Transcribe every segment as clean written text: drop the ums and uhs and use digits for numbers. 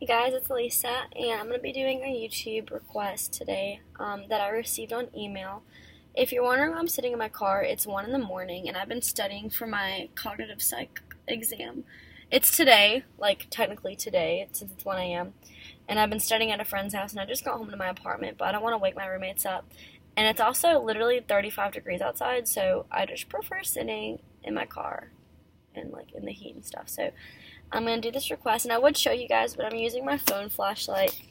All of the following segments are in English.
Hey guys, it's Lisa, and I'm going to be doing a YouTube request today that I received on email. If you're wondering why I'm sitting in my car, it's 1 in the morning, and I've been studying for my cognitive psych exam. It's today, like technically today, since it's 1 a.m., and I've been studying at a friend's house, and I just got home to my apartment, but I don't want to wake my roommates up. And it's also literally 35 degrees outside, so I just prefer sitting in my car and like in the heat and stuff. So I'm going to do this request, and I would show you guys, but I'm using my phone flashlight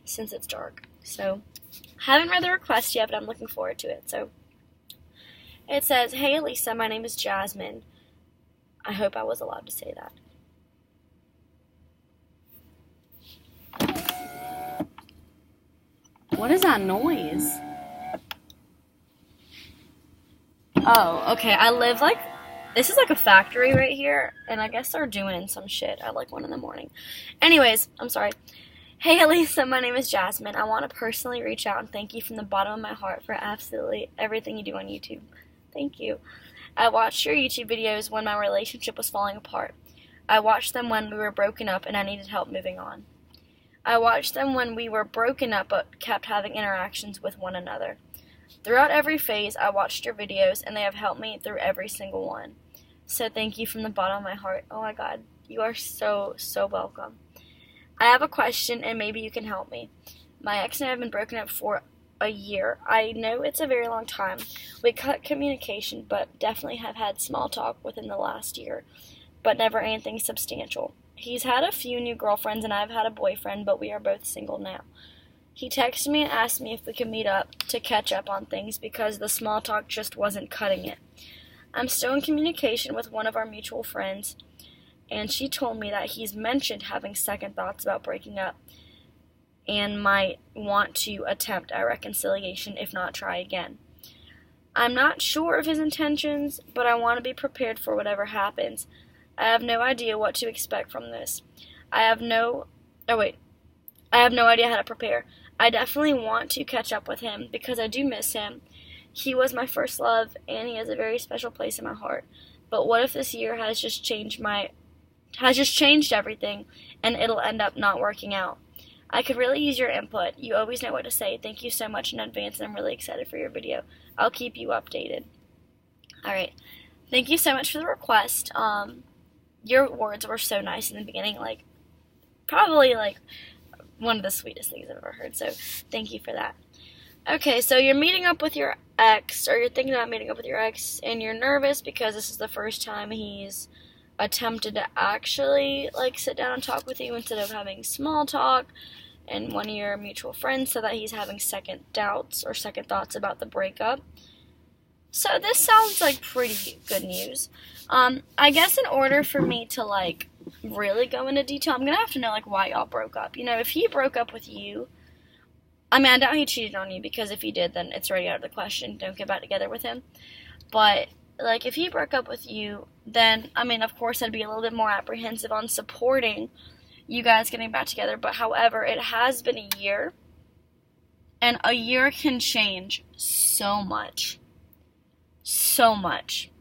since it's dark. So I haven't read the request yet, but I'm looking forward to it. So it says, "Hey Lisa, my name is Jasmine." I hope I was allowed to say that. What is that noise? Oh, okay. I live this is like a factory right here, and I guess they're doing some shit at like 1 in the morning. Anyways, I'm sorry. Hey Lisa, my name is Jasmine. I want to personally reach out and thank you from the bottom of my heart for absolutely everything you do on YouTube. Thank you. I watched your YouTube videos when my relationship was falling apart. I watched them when we were broken up and I needed help moving on. I watched them when we were broken up but kept having interactions with one another. Throughout every phase, I watched your videos, and they have helped me through every single one. So thank you from the bottom of my heart. Oh my God, you are so, so welcome. I have a question, and maybe you can help me. My ex and I have been broken up for a year. I know it's a very long time. We cut communication, but definitely have had small talk within the last year, but never anything substantial. He's had a few new girlfriends, and I've had a boyfriend, but we are both single now. He texted me and asked me if we could meet up to catch up on things because the small talk just wasn't cutting it. I'm still in communication with one of our mutual friends, and she told me that he's mentioned having second thoughts about breaking up and might want to attempt a reconciliation, if not try again. I'm not sure of his intentions, but I want to be prepared for whatever happens. I have no idea what to expect from this. I have no idea how to prepare. I definitely want to catch up with him because I do miss him. He was my first love, and he has a very special place in my heart. But what if this year has just changed everything, and it'll end up not working out? I could really use your input. You always know what to say. Thank you so much in advance, and I'm really excited for your video. I'll keep you updated. Alright. Thank you so much for the request. Your words were so nice in the beginning, probably one of the sweetest things I've ever heard, so thank you for that. Okay, so you're meeting up with your ex, or you're thinking about meeting up with your ex, and you're nervous because this is the first time he's attempted to actually, sit down and talk with you instead of having small talk, and one of your mutual friends said that he's having second doubts or second thoughts about the breakup. So this sounds like pretty good news. I guess in order for me to, really go into detail, I'm gonna have to know, why y'all broke up. If he broke up with you, I doubt he cheated on you, because if he did, then it's already out of the question. Don't get back together with him. But, if he broke up with you, then, of course, I'd be a little bit more apprehensive on supporting you guys getting back together. But, however, it has been a year, and a year can change so much. So much.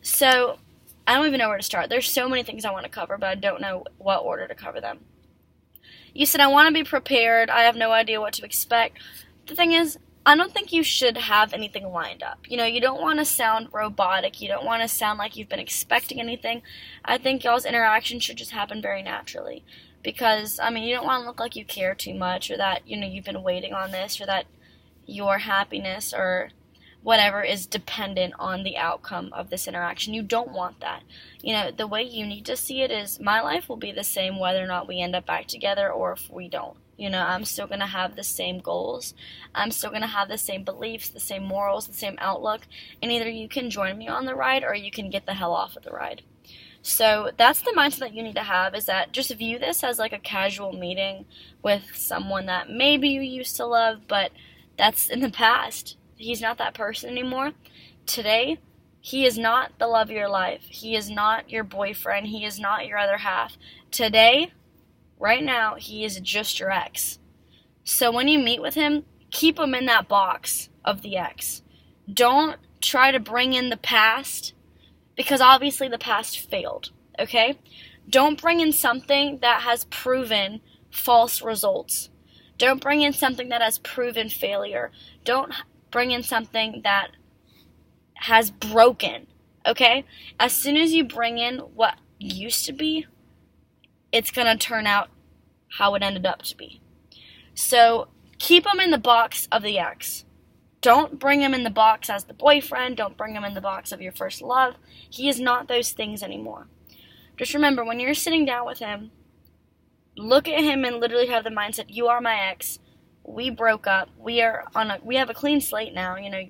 So I don't even know where to start. There's so many things I want to cover, but I don't know what order to cover them. You said, I want to be prepared. I have no idea what to expect. The thing is, I don't think you should have anything lined up. You don't want to sound robotic. You don't want to sound like you've been expecting anything. I think y'all's interaction should just happen very naturally. Because, you don't want to look like you care too much, or that, you've been waiting on this, or that your happiness or whatever is dependent on the outcome of this interaction. You don't want that. The way you need to see it is, my life will be the same whether or not we end up back together or if we don't. I'm still going to have the same goals. I'm still going to have the same beliefs, the same morals, the same outlook. And either you can join me on the ride or you can get the hell off of the ride. So that's the mindset that you need to have, is that just view this as a casual meeting with someone that maybe you used to love, but that's in the past. He's not that person anymore. Today, he is not the love of your life. He is not your boyfriend. He is not your other half. Today, right now, he is just your ex. So when you meet with him, keep him in that box of the ex. Don't try to bring in the past, because obviously the past failed, okay? Don't bring in something that has proven false results. Don't bring in something that has proven failure. Don't bring in something that has broken, okay? As soon as you bring in what used to be, it's going to turn out how it ended up to be. So keep them in the box of the ex. Don't bring him in the box as the boyfriend. Don't bring him in the box of your first love. He is not those things anymore. Just remember, when you're sitting down with him, look at him and literally have the mindset, you are my ex. We broke up. We have a clean slate now. You know,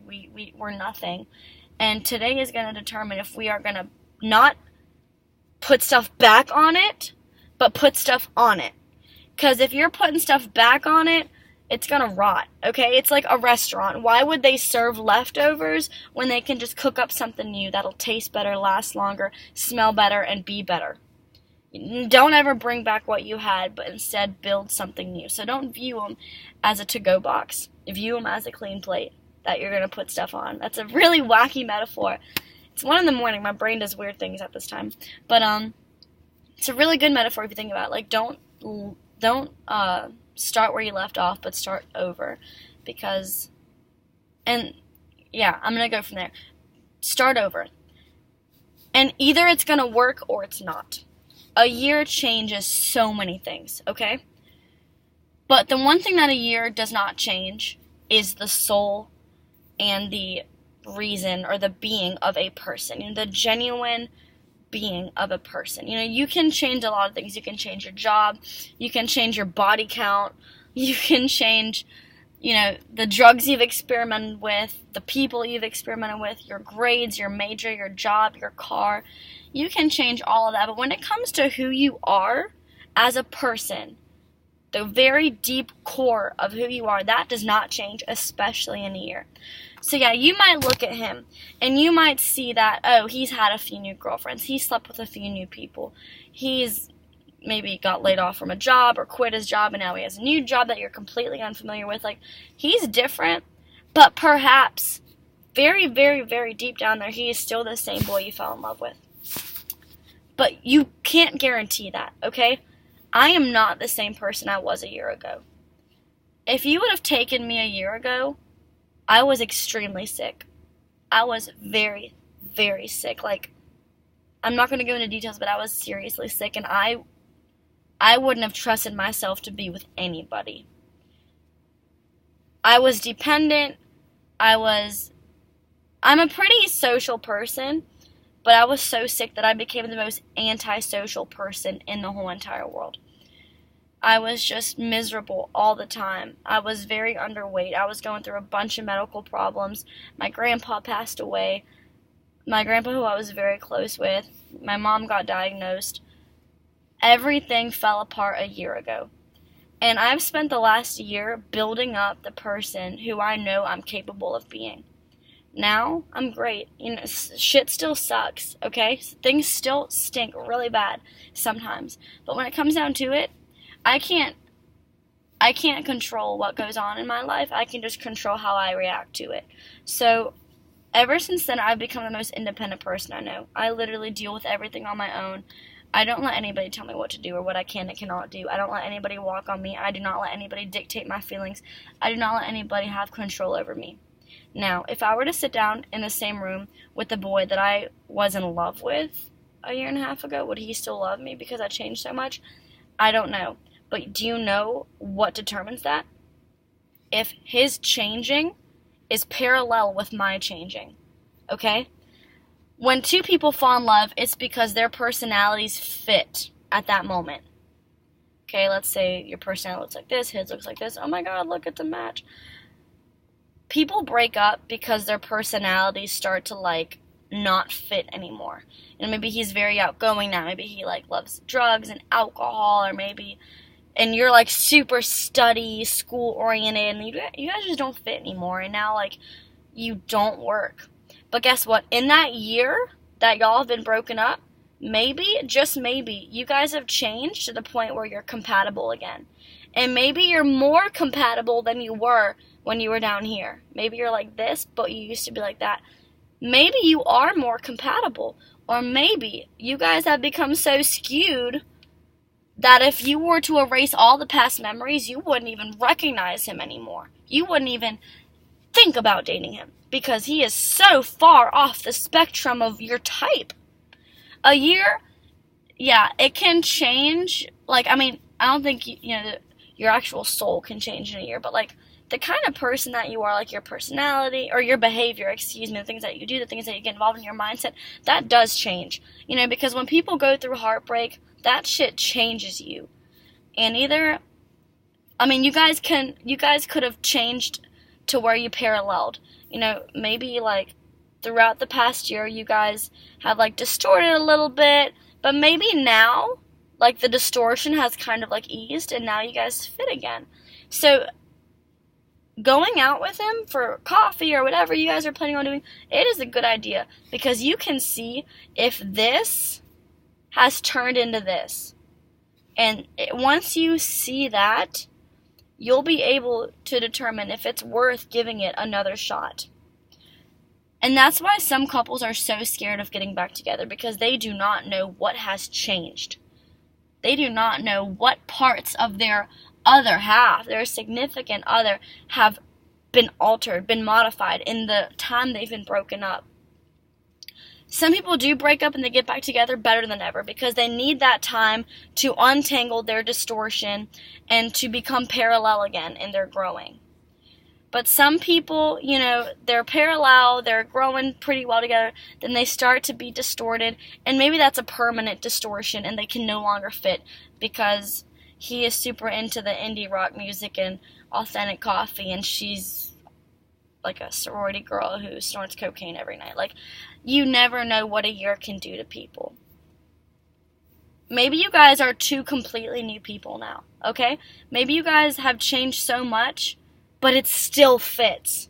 we're nothing. And today is going to determine if we are going to not put stuff back on it, but put stuff on it. Because if you're putting stuff back on it, it's going to rot, okay? It's like a restaurant. Why would they serve leftovers when they can just cook up something new that'll taste better, last longer, smell better, and be better? Don't ever bring back what you had, but instead build something new. So don't view them as a to-go box. View them as a clean plate that you're going to put stuff on. That's a really wacky metaphor. It's 1 in the morning. My brain does weird things at this time. But it's a really good metaphor if you think about it. Like, don't start where you left off, but start over. Because, and yeah, I'm going to go from there. Start over. And either it's going to work or it's not. A year changes so many things, okay? But the one thing that a year does not change is the soul and the reason or the being of a person. You know, the genuine being of a person. You know, you can change a lot of things. You can change your job. You can change your body count. You can change, you know, the drugs you've experimented with, the people you've experimented with, your grades, your major, your job, your car. You can change all of that. But when it comes to who you are as a person, the very deep core of who you are, that does not change, especially in a year. So yeah, you might look at him and you might see that, oh, he's had a few new girlfriends. He slept with a few new people. He's maybe got laid off from a job or quit his job and now he has a new job that you're completely unfamiliar with. Like, he's different, but perhaps very, very, very deep down there, he is still the same boy you fell in love with. But you can't guarantee that, okay? I am not the same person I was a year ago. If you would have taken me a year ago, I was extremely sick. I was very, very sick. Like, I'm not going to go into details, but I was seriously sick, and I wouldn't have trusted myself to be with anybody. I was dependent. I'm a pretty social person, but I was so sick that I became the most antisocial person in the whole entire world. I was just miserable all the time. I was very underweight. I was going through a bunch of medical problems. My grandpa passed away. My grandpa, who I was very close with, my mom got diagnosed. Everything fell apart a year ago. And I've spent the last year building up the person who I know I'm capable of being. Now, I'm great. You know, shit still sucks, okay? Things still stink really bad sometimes. But when it comes down to it, I can't control what goes on in my life. I can just control how I react to it. So, ever since then, I've become the most independent person I know. I literally deal with everything on my own. I don't let anybody tell me what to do or what I can and cannot do. I don't let anybody walk on me. I do not let anybody dictate my feelings. I do not let anybody have control over me. Now, if I were to sit down in the same room with the boy that I was in love with a year and a half ago, would he still love me because I changed so much? I don't know. But do you know what determines that? If his changing is parallel with my changing, okay? When two people fall in love, it's because their personalities fit at that moment. Okay, let's say your personality looks like this, his looks like this. Oh my God, look at the match. People break up because their personalities start to, like, not fit anymore. And maybe he's very outgoing now. Maybe he, like, loves drugs and alcohol, or maybe, and you're, like, super study, school-oriented, and you guys just don't fit anymore. And now, like, you don't work. But guess what? In that year that y'all have been broken up, maybe, just maybe, you guys have changed to the point where you're compatible again. And maybe you're more compatible than you were when you were down here. Maybe you're like this, but you used to be like that. Maybe you are more compatible. Or maybe you guys have become so skewed that if you were to erase all the past memories, you wouldn't even recognize him anymore. You wouldn't even think about dating him because he is so far off the spectrum of your type. A year, yeah, it can change. Like, I mean, I don't think, your actual soul can change in a year, but, like, the kind of person that you are, like your personality, or your behavior, the things that you do, the things that you get involved in, your mindset, that does change. Because when people go through heartbreak, that shit changes you. And you guys could have changed to where you paralleled. Maybe, like, throughout the past year, you guys have, like, distorted a little bit, but maybe now, like, the distortion has kind of, like, eased, and now you guys fit again. So, going out with him for coffee or whatever you guys are planning on doing, it is a good idea, because you can see if this has turned into this. And once you see that, you'll be able to determine if it's worth giving it another shot. And that's why some couples are so scared of getting back together, because they do not know what has changed. They do not know what parts of their other half, their significant other, have been altered, been modified in the time they've been broken up. Some people do break up and they get back together better than ever because they need that time to untangle their distortion and to become parallel again in their growing. But some people, they're parallel, they're growing pretty well together, then they start to be distorted, and maybe that's a permanent distortion and they can no longer fit because he is super into the indie rock music and authentic coffee, and she's like a sorority girl who snorts cocaine every night. Like, you never know what a year can do to people. Maybe you guys are two completely new people now, okay? Maybe you guys have changed so much, but it still fits.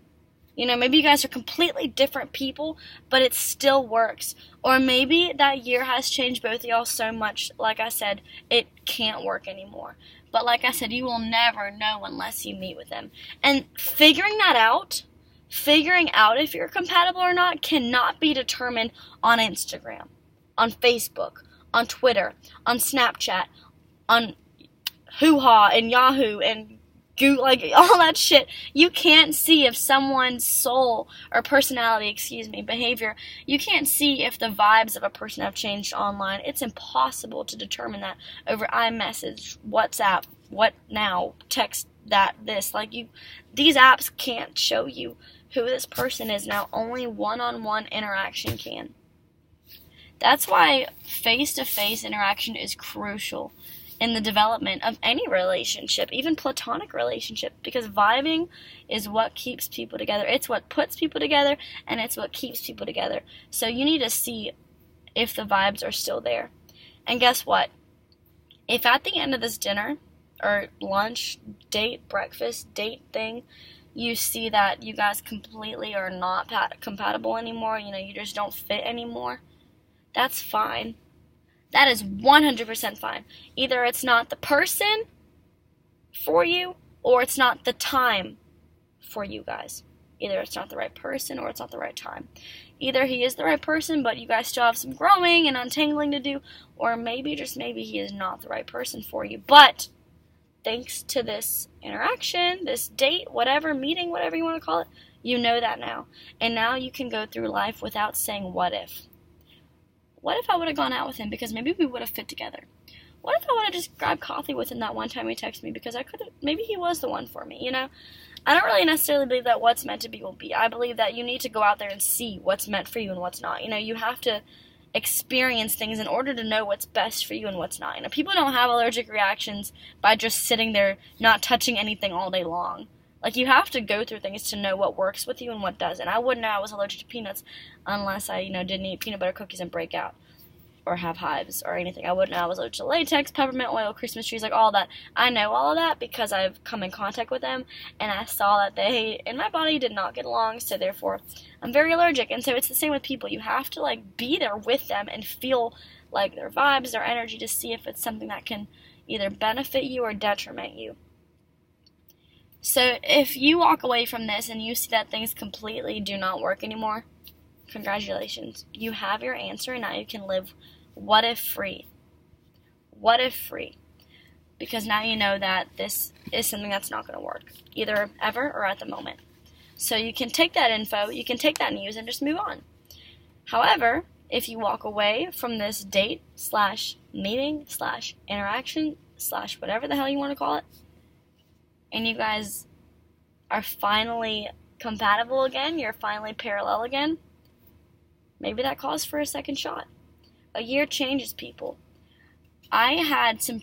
Maybe you guys are completely different people, but it still works. Or maybe that year has changed both of y'all so much, like I said, it can't work anymore. But like I said, you will never know unless you meet with them. And figuring out if you're compatible or not, cannot be determined on Instagram, on Facebook, on Twitter, on Snapchat, on Hoo-Ha and Yahoo and Google, like all that shit. You can't see if someone's soul or personality, behavior, you can't see if the vibes of a person have changed online. It's impossible to determine that over iMessage, WhatsApp, what now, text, this. These apps can't show you who this person is now. Only one-on-one interaction can. That's why face-to-face interaction is crucial in the development of any relationship, even platonic relationship, because vibing is what keeps people together. It's what puts people together, and it's what keeps people together. So you need to see if the vibes are still there. And guess what? If at the end of this dinner, or lunch, date, breakfast, date thing, you see that you guys completely are not compatible anymore, you just don't fit anymore, that's fine. That is 100% fine. Either it's not the person for you, or it's not the time for you guys. Either it's not the right person, or it's not the right time. Either he is the right person, but you guys still have some growing and untangling to do, or maybe, just maybe, he is not the right person for you. But thanks to this interaction, this date, whatever, meeting, whatever you want to call it, you know that now. And now you can go through life without saying, what if? What if I would have gone out with him because maybe we would have fit together? What if I would have just grabbed coffee with him that one time he texted me because maybe he was the one for me, I don't really necessarily believe that what's meant to be will be. I believe that you need to go out there and see what's meant for you and what's not. You have to experience things in order to know what's best for you and what's not. People don't have allergic reactions by just sitting there not touching anything all day long. You have to go through things to know what works with you and what doesn't. I wouldn't know I was allergic to peanuts unless I, didn't eat peanut butter cookies and break out or have hives or anything. I wouldn't know I was allergic to latex, peppermint oil, Christmas trees, all that. I know all of that because I've come in contact with them, and I saw that they and my body did not get along, so therefore I'm very allergic. And so it's the same with people. You have to be there with them and feel their vibes, their energy, to see if it's something that can either benefit you or detriment you. So if you walk away from this and you see that things completely do not work anymore, congratulations. You have your answer, and now you can live what if free. What if free? Because now you know that this is something that's not going to work, either ever or at the moment. So you can take that info, you can take that news, and just move on. However, if you walk away from this date / meeting / interaction / whatever the hell you want to call it, and you guys are finally compatible again, you're finally parallel again, maybe that calls for a second shot. A year changes people. I had some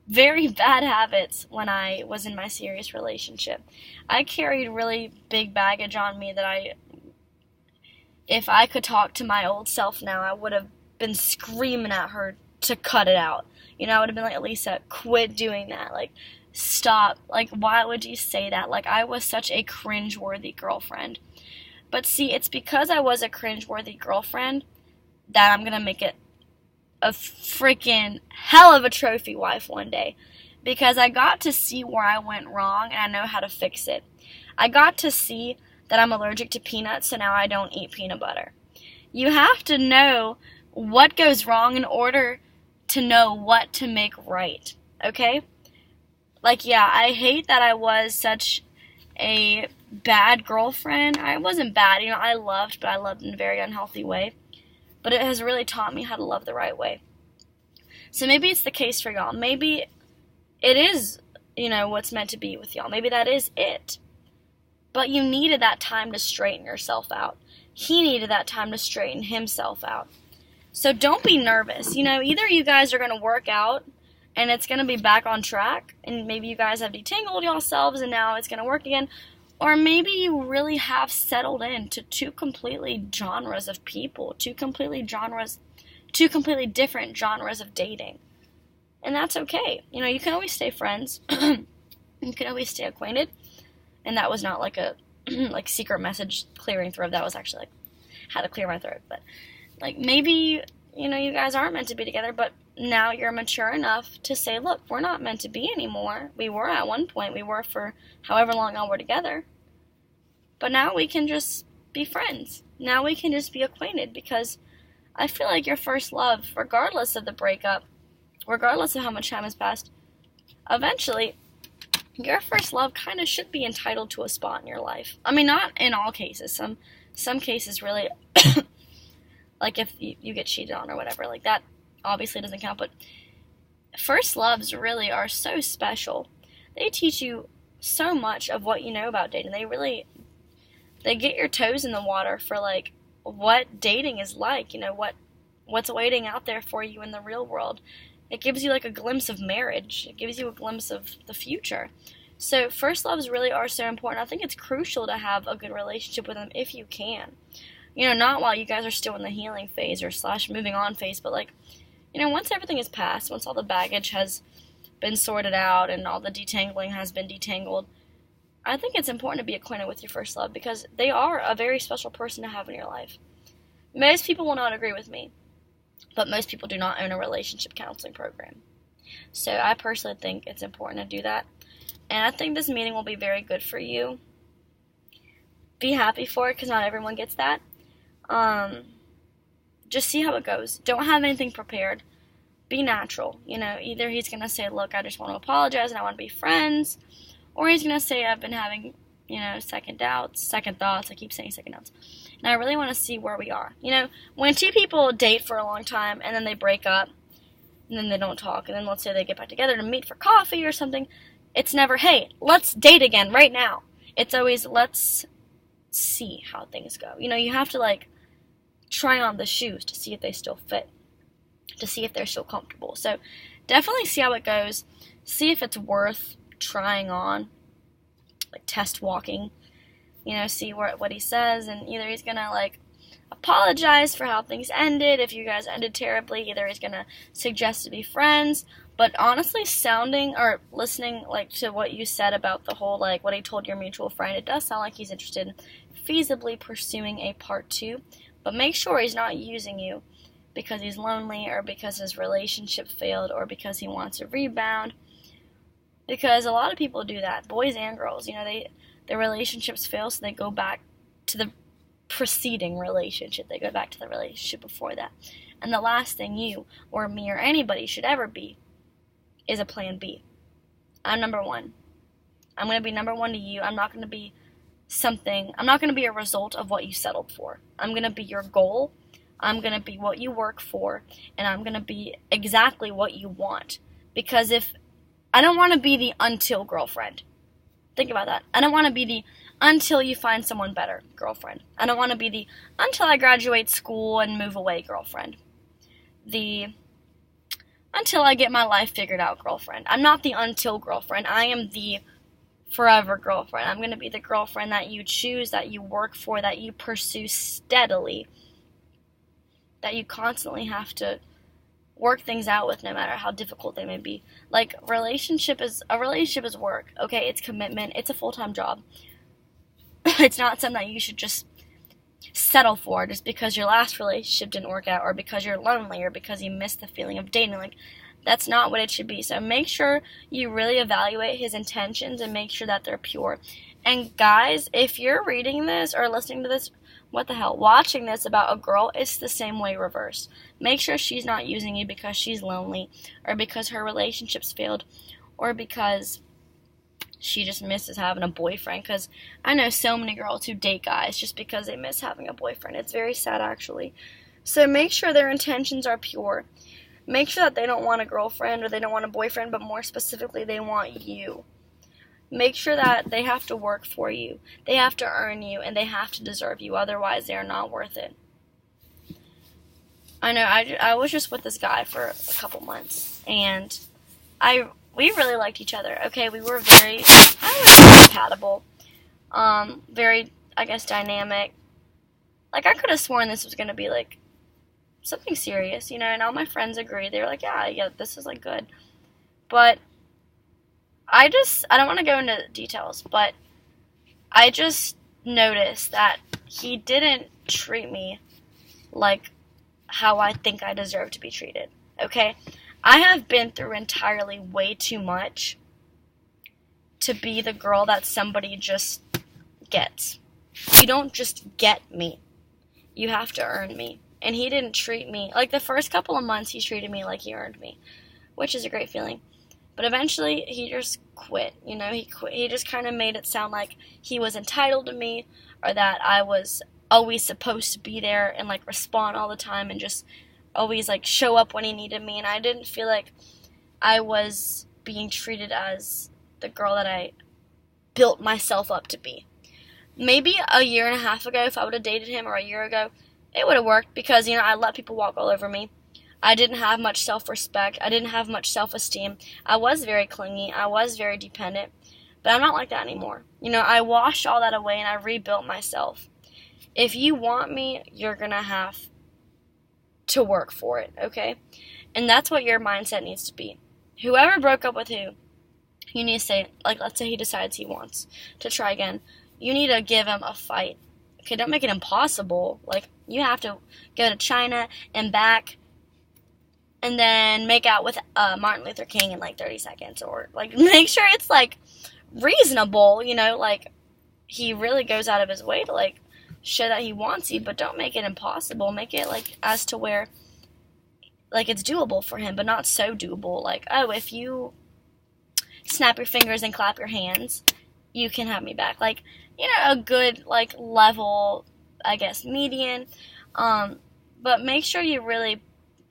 very bad habits when I was in my serious relationship. I carried really big baggage on me that if I could talk to my old self now, I would have been screaming at her to cut it out. I would have been like, Elisa, quit doing that. Like, stop. Like, why would you say that? Like, I was such a cringe-worthy girlfriend. But see, it's because I was a cringe-worthy girlfriend that I'm going to make it a freaking hell of a trophy wife one day, because I got to see where I went wrong and I know how to fix it. I got to see that I'm allergic to peanuts, so now I don't eat peanut butter. You have to know what goes wrong in order to know what to make right, okay? Like, yeah, I hate that I was such a bad girlfriend. I wasn't bad, I loved, but I loved in a very unhealthy way. But it has really taught me how to love the right way. So maybe it's the case for y'all. Maybe it is, what's meant to be with y'all. Maybe that is it. But you needed that time to straighten yourself out. He needed that time to straighten himself out. So don't be nervous. Either you guys are going to work out and it's going to be back on track, and maybe you guys have detangled yourselves and now it's going to work again. Or maybe you really have settled into two completely genres of people, two completely different genres of dating. And that's okay. You can always stay friends. You can always stay acquainted. And that was not like a secret message clearing throat. That was actually how to clear my throat. But maybe, you guys aren't meant to be together, but now you're mature enough to say, look, we're not meant to be anymore. We were at one point. We were for however long y'all were together. But now we can just be friends. Now we can just be acquainted, because I feel like your first love, regardless of the breakup, regardless of how much time has passed, eventually, your first love kind of should be entitled to a spot in your life. I mean, not in all cases. Some cases really, like if you get cheated on or whatever, like that obviously doesn't count. But first loves really are so special. They teach you so much of what you know about dating. They get your toes in the water for what dating is like, what's waiting out there for you in the real world. It gives you a glimpse of marriage. It gives you a glimpse of the future. So first loves really are so important. I think it's crucial to have a good relationship with them if you can. Not while you guys are still in the healing phase or / moving on phase, but once everything is past, once all the baggage has been sorted out and all the detangling has been detangled, I think it's important to be acquainted with your first love, because they are a very special person to have in your life. Most people will not agree with me, but most people do not own a relationship counseling program. So I personally think it's important to do that. And I think this meeting will be very good for you. Be happy for it, because not everyone gets that. Just see how it goes. Don't have anything prepared. Be natural. Either he's going to say, look, I just want to apologize and I want to be friends. Or he's going to say, I've been having, second thoughts. I keep saying second thoughts. And I really want to see where we are. When two people date for a long time and then they break up and then they don't talk, and then let's say they get back together to meet for coffee or something, it's never, hey, let's date again right now. It's always, let's see how things go. You have to try on the shoes to see if they still fit, to see if they're still comfortable. So definitely see how it goes. See if it's worth trying on, test walking, see what he says, and either he's gonna apologize for how things ended. If you guys ended terribly, either he's gonna suggest to be friends. But honestly, sounding or listening to what you said about the whole what he told your mutual friend, it does sound like he's interested in feasibly pursuing a part 2. But make sure he's not using you because he's lonely, or because his relationship failed, or because he wants a rebound. Because a lot of people do that, boys and girls. Their relationships fail, so they go back to the preceding relationship. They go back to the relationship before that. And the last thing you or me or anybody should ever be is a plan B. I'm number one. I'm going to be number one to you. I'm not going to be a result of what you settled for. I'm going to be your goal. I'm going to be what you work for. And I'm going to be exactly what you want. Because I don't want to be the until girlfriend. Think about that. I don't want to be the until you find someone better girlfriend. I don't want to be the until I graduate school and move away girlfriend. The until I get my life figured out girlfriend. I'm not the until girlfriend. I am the forever girlfriend. I'm going to be the girlfriend that you choose, that you work for, that you pursue steadily, that you constantly have to work things out with no matter how difficult they may be. Like, a relationship is work, okay? It's commitment. It's a full-time job. It's not something that you should just settle for just because your last relationship didn't work out, or because you're lonely, or because you missed the feeling of dating. Like, that's not what it should be. So make sure you really evaluate his intentions and make sure that they're pure. And guys, if you're reading this or listening to this, watching this about a girl, it's the same way reversed. Make sure she's not using you because she's lonely, or because her relationships failed, or because she just misses having a boyfriend. Because I know so many girls who date guys just because they miss having a boyfriend. It's very sad, actually. So make sure their intentions are pure. Make sure that they don't want a girlfriend or they don't want a boyfriend, but more specifically, they want you. Make sure that they have to work for you. They have to earn you, and they have to deserve you. Otherwise, they are not worth it. I know, I was just with this guy for a couple months, and we really liked each other, okay? We were very compatible, very, I guess, dynamic. Like, I could have sworn this was going to be, like, something serious, you know, and all my friends agreed. They were like, yeah, this is, like, good. But I don't want to go into details, but I just noticed that he didn't treat me like how I think I deserve to be treated, okay? I have been through entirely way too much to be the girl that somebody just gets. You don't just get me. You have to earn me. And he didn't treat me, like, the first couple of months he treated me like he earned me, which is a great feeling. But eventually he just quit, you know, he quit. He just kind of made it sound like he was entitled to me, or that I was always supposed to be there and, like, respond all the time and just always, like, show up when he needed me. And I didn't feel like I was being treated as the girl that I built myself up to be. Maybe a year and a half ago, if I would have dated him, or a year ago, it would have worked because, you know, I let people walk all over me. I didn't have much self-respect. I didn't have much self-esteem. I was very clingy. I was very dependent. But I'm not like that anymore. You know, I washed all that away and I rebuilt myself. If you want me, you're going to have to work for it, okay? And that's what your mindset needs to be. Whoever broke up with who, you need to say, like, let's say he decides he wants to try again. You need to give him a fight. Okay, don't make it impossible. Like, you have to go to China and back and then make out with Martin Luther King in, like, 30 seconds. Or, like, make sure it's, like, reasonable, you know, like, he really goes out of his way to, like, show that he wants you, but don't make it impossible. Make it, like, as to where, like, it's doable for him, but not so doable. Like, oh, if you snap your fingers and clap your hands, you can have me back. Like, you know, a good, like, level, I guess, median. But make sure you really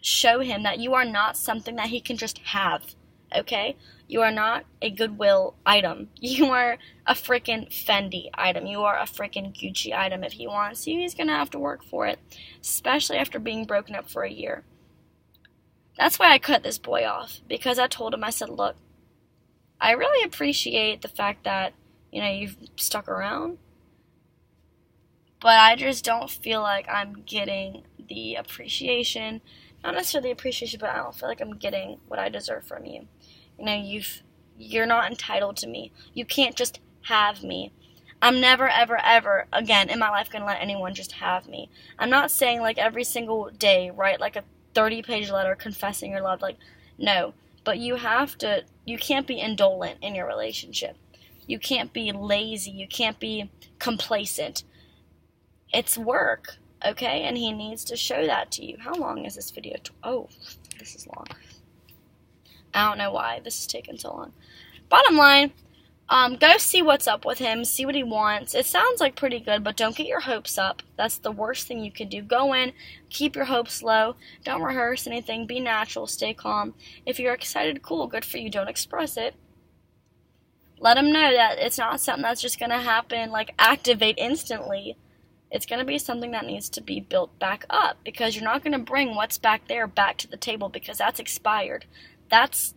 show him that you are not something that he can just have, okay? You are not a Goodwill item. You are a freaking Fendi item. You are a freaking Gucci item. If he wants you, he's going to have to work for it, especially after being broken up for a year. That's why I cut this boy off, because I told him, I said, look, I really appreciate the fact that, you know, you've stuck around, but I just don't feel like I'm getting the appreciation, not necessarily appreciation, but I don't feel like I'm getting what I deserve from you. You know, you're not entitled to me. You can't just have me. I'm never, ever, ever again in my life going to let anyone just have me. I'm not saying, like, every single day write, like, a 30-page letter confessing your love. Like, no. But you can't be indolent in your relationship. You can't be lazy. You can't be complacent. it's work, okay? And he needs to show that to you. How long is this video? Oh, this is long. I don't know why this is taking so long. Bottom line, go see what's up with him. See what he wants. It sounds like pretty good, but don't get your hopes up. That's the worst thing you could do. Go in, keep your hopes low. Don't rehearse anything. Be natural. Stay calm. If you're excited, cool. Good for you. Don't express it. Let him know that it's not something that's just going to happen, like activate instantly. It's going to be something that needs to be built back up, because you're not going to bring what's back there back to the table, because that's expired. That's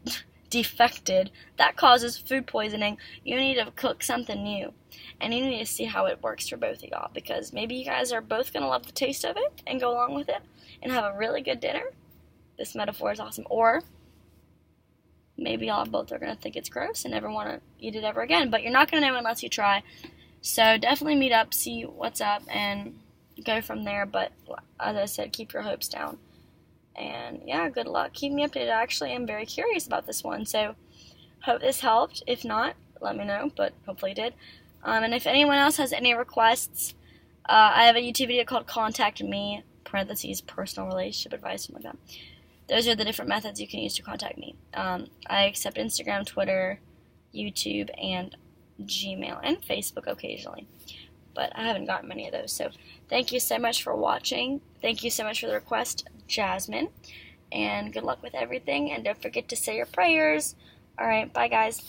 defected. That causes food poisoning. You need to cook something new, and you need to see how it works for both of y'all, because maybe you guys are both going to love the taste of it and go along with it and have a really good dinner. This metaphor is awesome. Or maybe y'all both are going to think it's gross and never want to eat it ever again, but you're not going to know unless you try. So definitely meet up, see what's up, and go from there. But as I said, keep your hopes down. And yeah, good luck. Keep me updated. I actually am very curious about this one. So hope this helped. If not, let me know, but hopefully it did. And if anyone else has any requests, I have a YouTube video called Contact Me, parentheses, personal relationship advice, something like that. Those are the different methods you can use to contact me. I accept Instagram, Twitter, YouTube, and Gmail, and Facebook occasionally. But I haven't gotten many of those. So thank you so much for watching. Thank you so much for the request, Jasmine. And good luck with everything. And don't forget to say your prayers. All right, bye, guys.